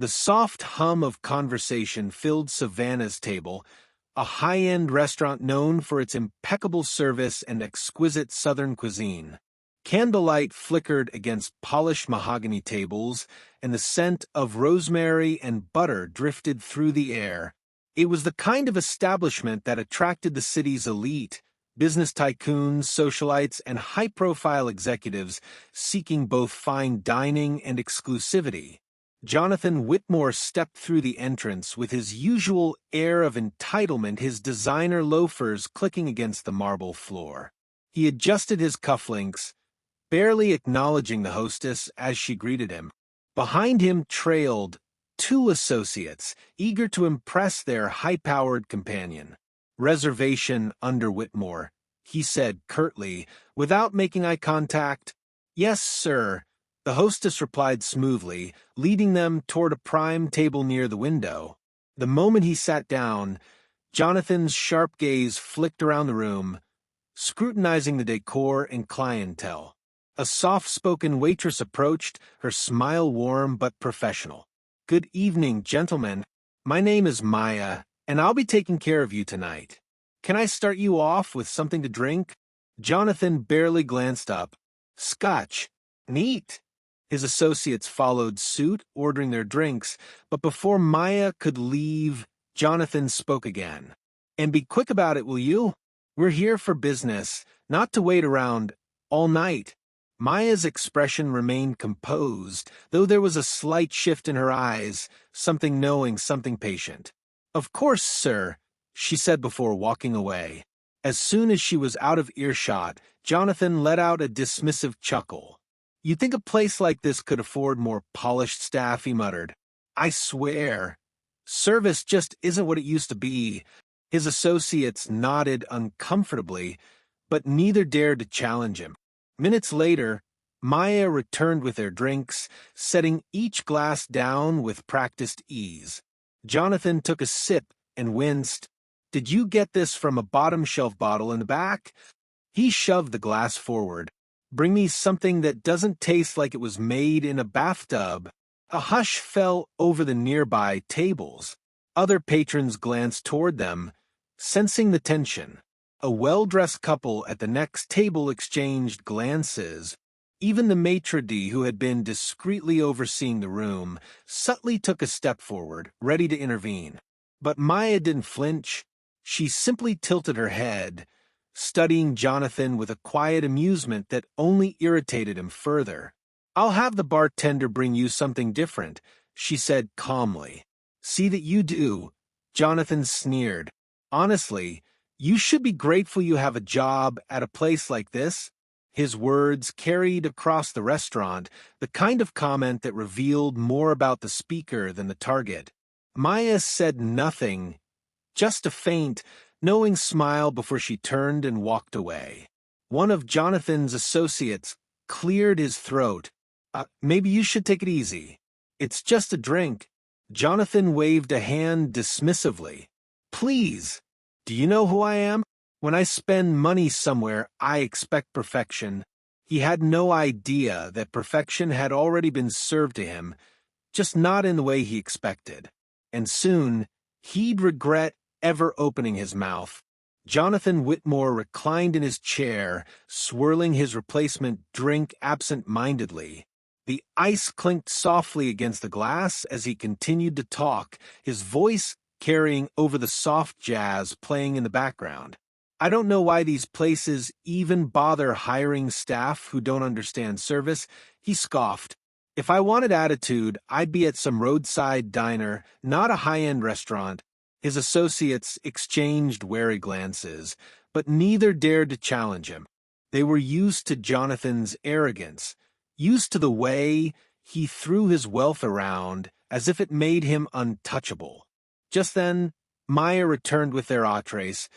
The soft hum of conversation filled Savannah's table, a high-end restaurant known for its impeccable service and exquisite Southern cuisine. Candlelight flickered against polished mahogany tables, and the scent of rosemary and butter drifted through the air. It was the kind of establishment that attracted the city's elite, business tycoons, socialites, and high-profile executives seeking both fine dining and exclusivity. Jonathan Whitmore stepped through the entrance with his usual air of entitlement, his designer loafers clicking against the marble floor. He adjusted his cufflinks, barely acknowledging the hostess as she greeted him. Behind him trailed two associates, eager to impress their high-powered companion. "Reservation under Whitmore," he said curtly, without making eye contact. "Yes, sir," the hostess replied smoothly, leading them toward a prime table near the window. The moment he sat down, Jonathan's sharp gaze flicked around the room, scrutinizing the decor and clientele. A soft-spoken waitress approached, her smile warm but professional. "Good evening, gentlemen. My name is Maya, and I'll be taking care of you tonight. Can I start you off with something to drink?" Jonathan barely glanced up. "Scotch. Neat." His associates followed suit, ordering their drinks, but before Maya could leave, Jonathan spoke again. "And be quick about it, will you? We're here for business, not to wait around all night." Maya's expression remained composed, though there was a slight shift in her eyes, something knowing, something patient. "Of course, sir," she said before walking away. As soon as she was out of earshot, Jonathan let out a dismissive chuckle. "You'd think a place like this could afford more polished staff," he muttered. "I swear, service just isn't what it used to be." His associates nodded uncomfortably, but neither dared to challenge him. Minutes later, Maya returned with their drinks, setting each glass down with practiced ease. Jonathan took a sip and winced. "Did you get this from a bottom-shelf bottle in the back?" He shoved the glass forward. "Bring me something that doesn't taste like it was made in a bathtub." A hush fell over the nearby tables. Other patrons glanced toward them, sensing the tension. A well-dressed couple at the next table exchanged glances. Even the maitre d', who had been discreetly overseeing the room, subtly took a step forward, ready to intervene. But Maya didn't flinch. She simply tilted her head, studying Jonathan with a quiet amusement that only irritated him further. "I'll have the bartender bring you something different," she said calmly. "See that you do," Jonathan sneered. "Honestly, you should be grateful you have a job at a place like this." His words carried across the restaurant, the kind of comment that revealed more about the speaker than the target. Maya said nothing, just a faint, knowing smile before she turned and walked away. One of Jonathan's associates cleared his throat. Maybe you should take it easy. It's just a drink." Jonathan waved a hand dismissively. "Please. Do you know who I am? When I spend money somewhere, I expect perfection." He had no idea that perfection had already been served to him, just not in the way he expected. And soon, he'd regret ever opening his mouth. Jonathan Whitmore reclined in his chair, swirling his replacement drink absent-mindedly. The ice clinked softly against the glass as he continued to talk, his voice carrying over the soft jazz playing in the background. "I don't know why these places even bother hiring staff who don't understand service," he scoffed. "If I wanted attitude, I'd be at some roadside diner, not a high-end restaurant." His associates exchanged wary glances, but neither dared to challenge him. They were used to Jonathan's arrogance, used to the way he threw his wealth around as if it made him untouchable. Just then, Maya returned with their entrees,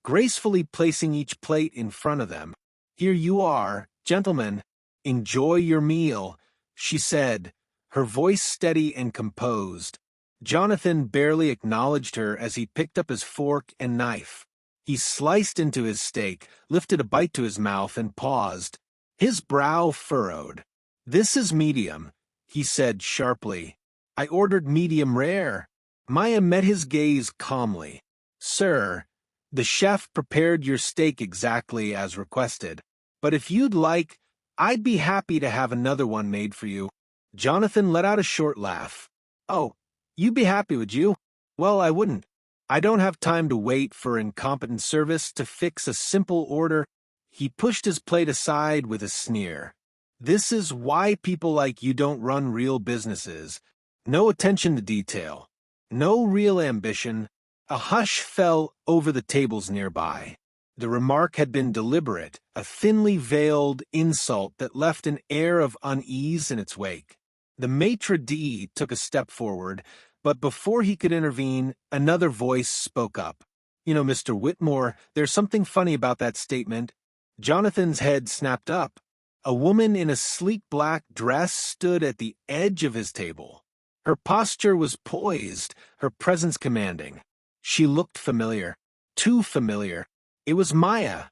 gracefully placing each plate in front of them. "Here you are, gentlemen. Enjoy your meal," she said, her voice steady and composed. Jonathan barely acknowledged her as he picked up his fork and knife. He sliced into his steak, lifted a bite to his mouth, and paused. His brow furrowed. "This is medium," he said sharply. I ordered medium rare. Maya met his gaze calmly. Sir, the chef prepared your steak exactly as requested, but if you'd like, I'd be happy to have another one made for you. Jonathan let out a short laugh. Oh, you'd be happy, would you? Well, I wouldn't. I don't have time to wait for incompetent service to fix a simple order. He pushed his plate aside with a sneer. This is why people like you don't run real businesses. No attention to detail. No real ambition. A hush fell over the tables nearby. The remark had been deliberate, a thinly veiled insult that left an air of unease in its wake. The maitre d' took a step forward, but before he could intervene, another voice spoke up. You know, Mr. Whitmore, there's something funny about that statement. Jonathan's head snapped up. A woman in a sleek black dress stood at the edge of his table. Her posture was poised, her presence commanding. She looked familiar, too familiar. It was Maya,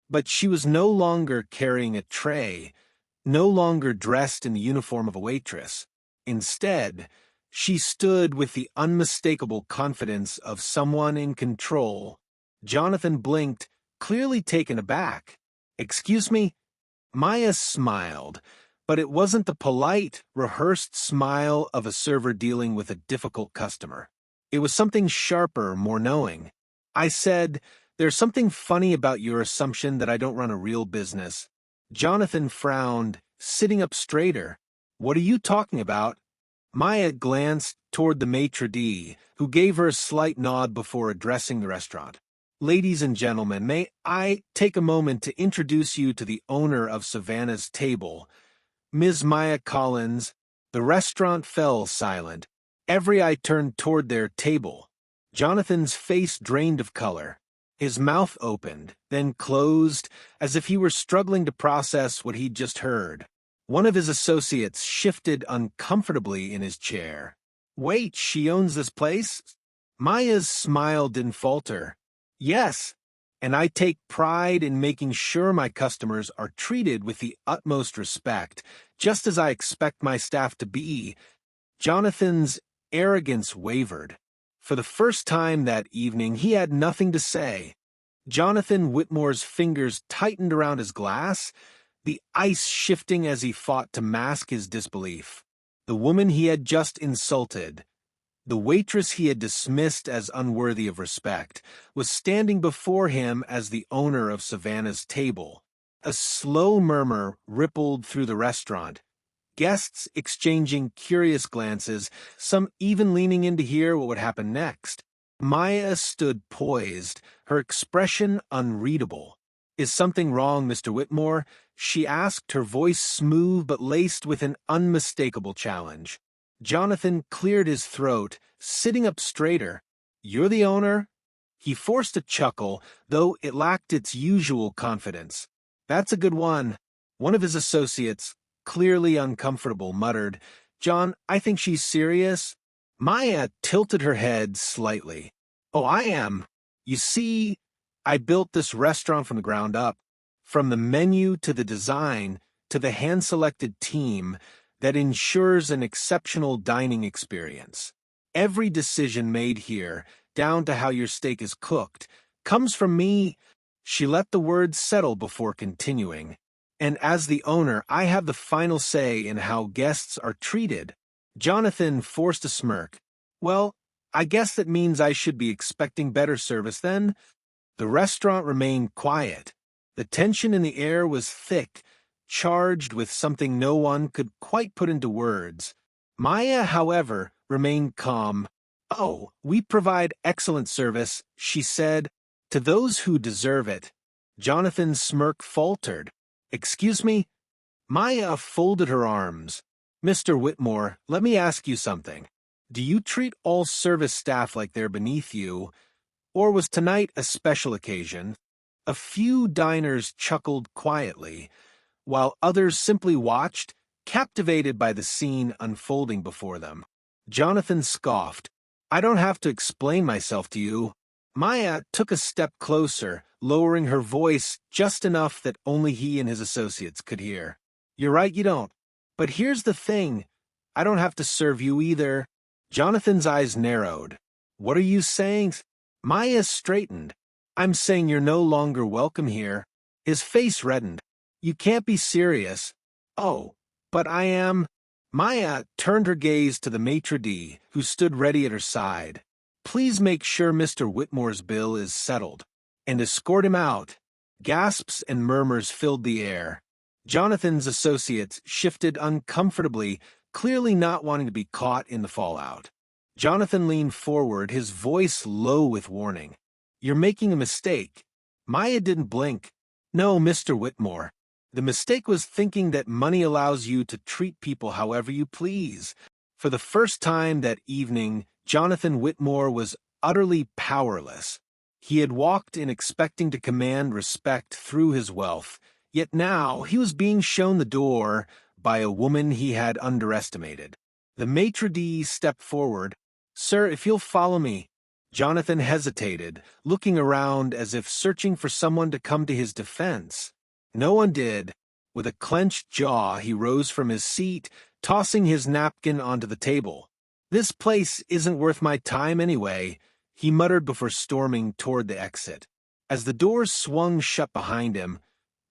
but she was no longer carrying a tray, no longer dressed in the uniform of a waitress. Instead, she stood with the unmistakable confidence of someone in control. Jonathan blinked, clearly taken aback. Excuse me? Maya smiled, but it wasn't the polite, rehearsed smile of a server dealing with a difficult customer. It was something sharper, more knowing. I said, there's something funny about your assumption that I don't run a real business. Jonathan frowned, sitting up straighter. What are you talking about? Maya glanced toward the maitre d', who gave her a slight nod before addressing the restaurant. Ladies and gentlemen, may I take a moment to introduce you to the owner of Savannah's Table, Ms. Maya Collins. The restaurant fell silent. Every eye turned toward their table. Jonathan's face drained of color. His mouth opened, then closed, as if he were struggling to process what he'd just heard. One of his associates shifted uncomfortably in his chair. Wait, she owns this place? Maya's smile didn't falter. Yes, and I take pride in making sure my customers are treated with the utmost respect, just as I expect my staff to be. Jonathan's arrogance wavered. For the first time that evening, he had nothing to say. Jonathan Whitmore's fingers tightened around his glass, the ice shifting as he fought to mask his disbelief. The woman he had just insulted, the waitress he had dismissed as unworthy of respect, was standing before him as the owner of Savannah's Table. A slow murmur rippled through the restaurant, guests exchanging curious glances, some even leaning in to hear what would happen next. Maya stood poised, her expression unreadable. Is something wrong, Mr. Whitmore? She asked, her voice smooth but laced with an unmistakable challenge. Jonathan cleared his throat, sitting up straighter. You're the owner? He forced a chuckle, though it lacked its usual confidence. That's a good one. One of his associates, clearly uncomfortable, muttered, John, I think she's serious. Maya tilted her head slightly. Oh, I am. You see, I built this restaurant from the ground up, from the menu to the design to the hand-selected team that ensures an exceptional dining experience. Every decision made here, down to how your steak is cooked, comes from me. She let the words settle before continuing. And as the owner, I have the final say in how guests are treated. Jonathan forced a smirk. Well, I guess that means I should be expecting better service then. The restaurant remained quiet. The tension in the air was thick, charged with something no one could quite put into words. Maya, however, remained calm. Oh, we provide excellent service, she said, to those who deserve it. Jonathan's smirk faltered. Excuse me? Maya folded her arms. Mr. Whitmore, let me ask you something. Do you treat all service staff like they're beneath you? Or was tonight a special occasion? A few diners chuckled quietly, while others simply watched, captivated by the scene unfolding before them. Jonathan scoffed. I don't have to explain myself to you. Maya took a step closer, lowering her voice just enough that only he and his associates could hear. You're right, you don't. But here's the thing. I don't have to serve you either. Jonathan's eyes narrowed. What are you saying? Maya straightened. I'm saying you're no longer welcome here. His face reddened. You can't be serious. Oh, but I am. Maya turned her gaze to the maitre d', who stood ready at her side. Please make sure Mr. Whitmore's bill is settled, and escort him out. Gasps and murmurs filled the air. Jonathan's associates shifted uncomfortably, clearly not wanting to be caught in the fallout. Jonathan leaned forward, his voice low with warning. You're making a mistake. Maya didn't blink. No, Mr. Whitmore. The mistake was thinking that money allows you to treat people however you please. For the first time that evening, Jonathan Whitmore was utterly powerless. He had walked in expecting to command respect through his wealth, yet now he was being shown the door by a woman he had underestimated. The maitre d' stepped forward. Sir, if you'll follow me. Jonathan hesitated, looking around as if searching for someone to come to his defense. No one did. With a clenched jaw, he rose from his seat, tossing his napkin onto the table. This place isn't worth my time anyway, he muttered before storming toward the exit. As the doors swung shut behind him,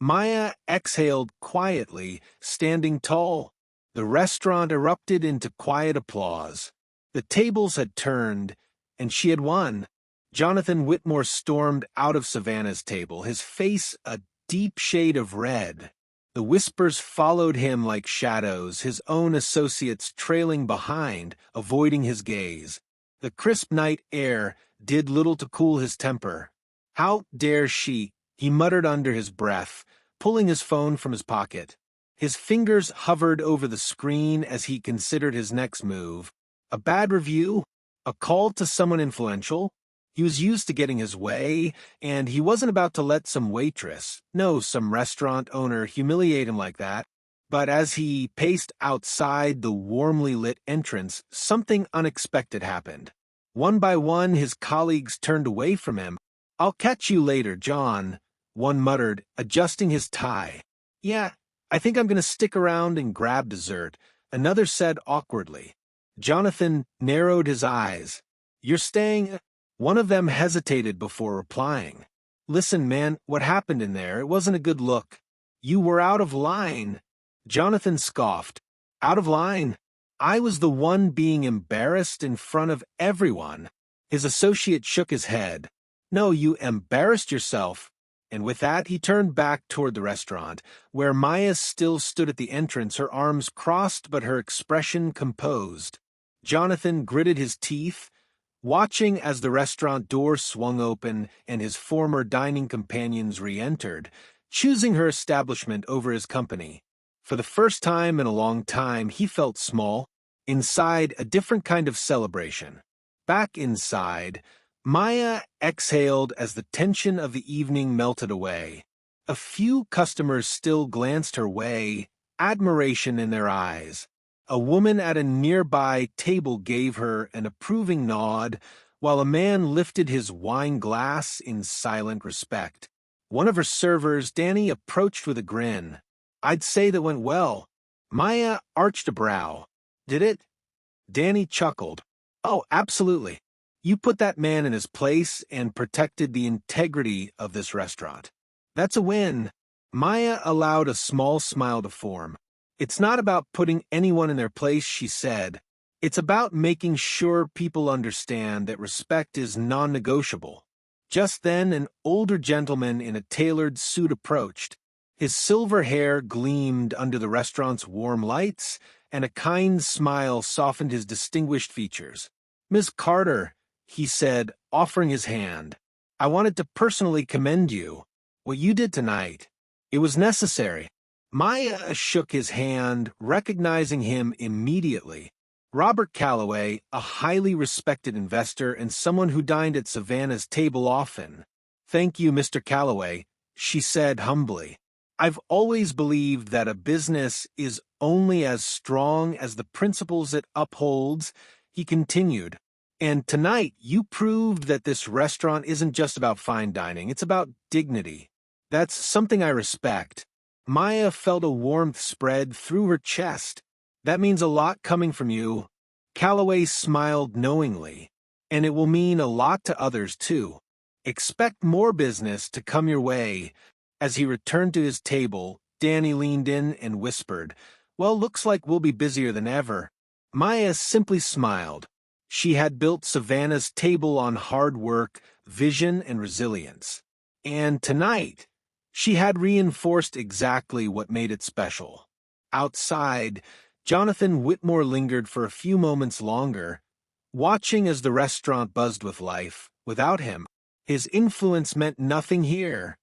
Maya exhaled quietly, standing tall. The restaurant erupted into quiet applause. The tables had turned, and she had won. Jonathan Whitmore stormed out of Savannah's table, his face a deep shade of red. The whispers followed him like shadows, his own associates trailing behind, avoiding his gaze. The crisp night air did little to cool his temper. How dare she, he muttered under his breath, pulling his phone from his pocket. His fingers hovered over the screen as he considered his next move. A bad review? A call to someone influential? He was used to getting his way, and he wasn't about to let some waitress, no, some restaurant owner humiliate him like that. But as he paced outside the warmly lit entrance, something unexpected happened. One by one, his colleagues turned away from him. I'll catch you later, John, one muttered, adjusting his tie. Yeah, I think I'm going to stick around and grab dessert, another said awkwardly. Jonathan narrowed his eyes. You're staying? One of them hesitated before replying. Listen, man, what happened in there? It wasn't a good look. You were out of line. Jonathan scoffed. Out of line? I was the one being embarrassed in front of everyone. His associate shook his head. No, you embarrassed yourself. And with that, he turned back toward the restaurant, where Maya still stood at the entrance, her arms crossed but her expression composed. Jonathan gritted his teeth, watching as the restaurant door swung open and his former dining companions re-entered, choosing her establishment over his company. For the first time in a long time, he felt small. Inside, a different kind of celebration. Back inside, Maya exhaled as the tension of the evening melted away. A few customers still glanced her way, admiration in their eyes. A woman at a nearby table gave her an approving nod, while a man lifted his wine glass in silent respect. One of her servers, Danny, approached with a grin. I'd say that went well. Maya arched a brow. Did it? Danny chuckled. Oh, absolutely. You put that man in his place and protected the integrity of this restaurant. That's a win. Maya allowed a small smile to form. It's not about putting anyone in their place, she said. It's about making sure people understand that respect is non-negotiable. Just then, an older gentleman in a tailored suit approached. His silver hair gleamed under the restaurant's warm lights, and a kind smile softened his distinguished features. Miss Carter, he said, offering his hand. I wanted to personally commend you. What you did tonight. It was necessary. Maya shook his hand, recognizing him immediately. Robert Calloway, a highly respected investor and someone who dined at Savannah's table often. Thank you, Mr. Calloway, she said humbly. I've always believed that a business is only as strong as the principles it upholds, he continued. And tonight, you proved that this restaurant isn't just about fine dining, it's about dignity. That's something I respect. Maya felt a warmth spread through her chest. That means a lot coming from you. Calloway smiled knowingly. "And it will mean a lot to others, too. Expect more business to come your way." As he returned to his table, Danny leaned in and whispered, "Well, looks like we'll be busier than ever." Maya simply smiled. She had built Savannah's table on hard work, vision, and resilience. And tonight, she had reinforced exactly what made it special. Outside, Jonathan Whitmore lingered for a few moments longer, watching as the restaurant buzzed with life. Without him, his influence meant nothing here.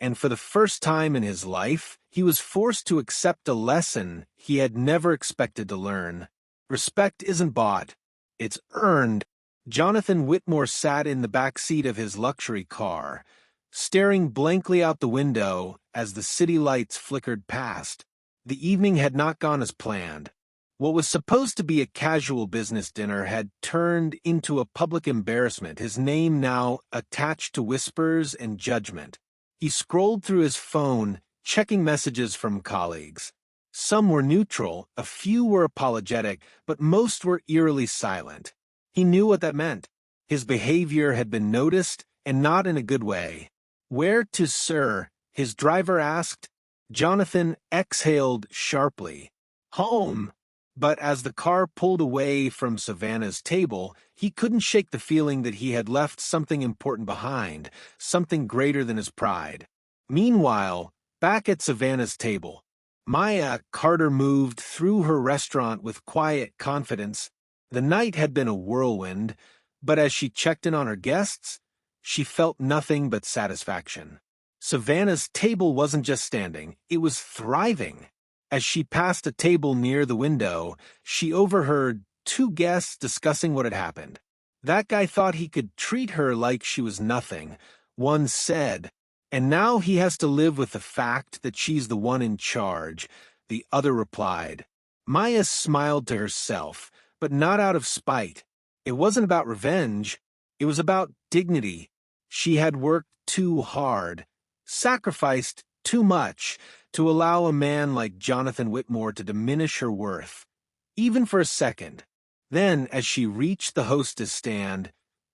And for the first time in his life, he was forced to accept a lesson he had never expected to learn. Respect isn't bought, it's earned. Jonathan Whitmore sat in the back seat of his luxury car, staring blankly out the window as the city lights flickered past. The evening had not gone as planned. What was supposed to be a casual business dinner had turned into a public embarrassment, his name now attached to whispers and judgment. He scrolled through his phone, checking messages from colleagues. Some were neutral, a few were apologetic, but most were eerily silent. He knew what that meant. His behavior had been noticed, and not in a good way. "Where to, sir?" his driver asked. Jonathan exhaled sharply. "Home." But as the car pulled away from Savannah's table, he couldn't shake the feeling that he had left something important behind, something greater than his pride. Meanwhile, back at Savannah's table, Maya Carter moved through her restaurant with quiet confidence. The night had been a whirlwind, but as she checked in on her guests, she felt nothing but satisfaction. Savannah's table wasn't just standing, it was thriving. As she passed a table near the window, she overheard two guests discussing what had happened. "That guy thought he could treat her like she was nothing," one said, "and now he has to live with the fact that she's the one in charge," the other replied. Maya smiled to herself, but not out of spite. It wasn't about revenge, it was about dignity. She had worked too hard, sacrificed too much, to allow a man like Jonathan Whitmore to diminish her worth, even for a second. Then, as she reached the hostess stand,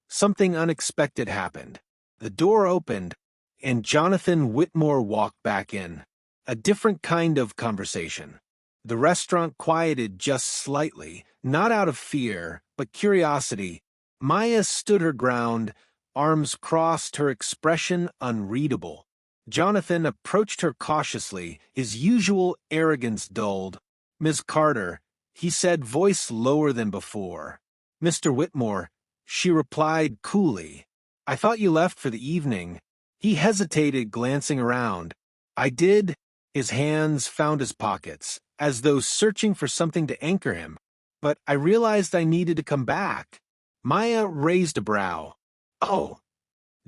something unexpected happened. The door opened, and Jonathan Whitmore walked back in. A different kind of conversation. The restaurant quieted just slightly, not out of fear, but curiosity. Maya stood her ground, arms crossed, her expression unreadable. Jonathan approached her cautiously, his usual arrogance dulled. "Miss Carter," he said, voice lower than before. "Mr. Whitmore," she replied coolly. "I thought you left for the evening." He hesitated, glancing around. "I did." His hands found his pockets, as though searching for something to anchor him. "But I realized I needed to come back." Maya raised a brow. "Oh."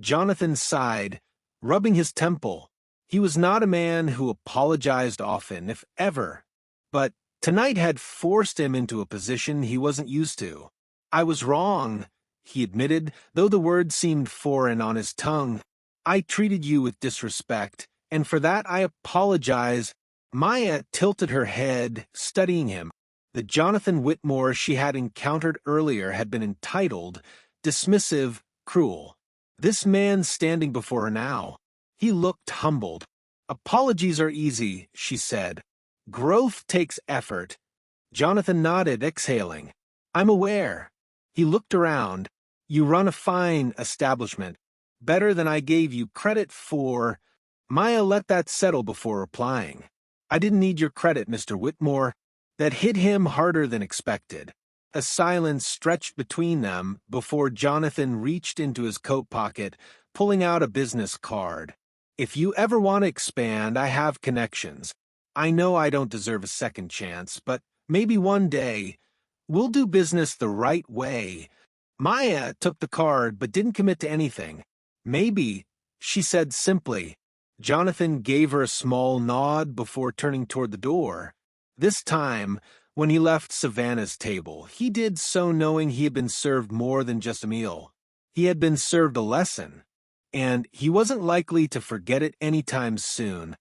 Jonathan sighed, rubbing his temple. He was not a man who apologized often, if ever. But tonight had forced him into a position he wasn't used to. "I was wrong," he admitted, though the word seemed foreign on his tongue. "I treated you with disrespect, and for that I apologize." Maya tilted her head, studying him. The Jonathan Whitmore she had encountered earlier had been entitled, dismissive, cruel. This man standing before her now, he looked humbled. "Apologies are easy," she said. "Growth takes effort." Jonathan nodded, exhaling. "I'm aware." He looked around. "You run a fine establishment, better than I gave you credit for." Maya let that settle before replying. "I didn't need your credit, Mr. Whitmore." That hit him harder than expected. A silence stretched between them before Jonathan reached into his coat pocket, pulling out a business card. "If you ever want to expand, I have connections. I know I don't deserve a second chance, but maybe one day we'll do business the right way." Maya took the card but didn't commit to anything. "Maybe," she said simply. Jonathan gave her a small nod before turning toward the door. This time, when he left Savannah's table, he did so knowing he had been served more than just a meal. He had been served a lesson, and he wasn't likely to forget it anytime soon.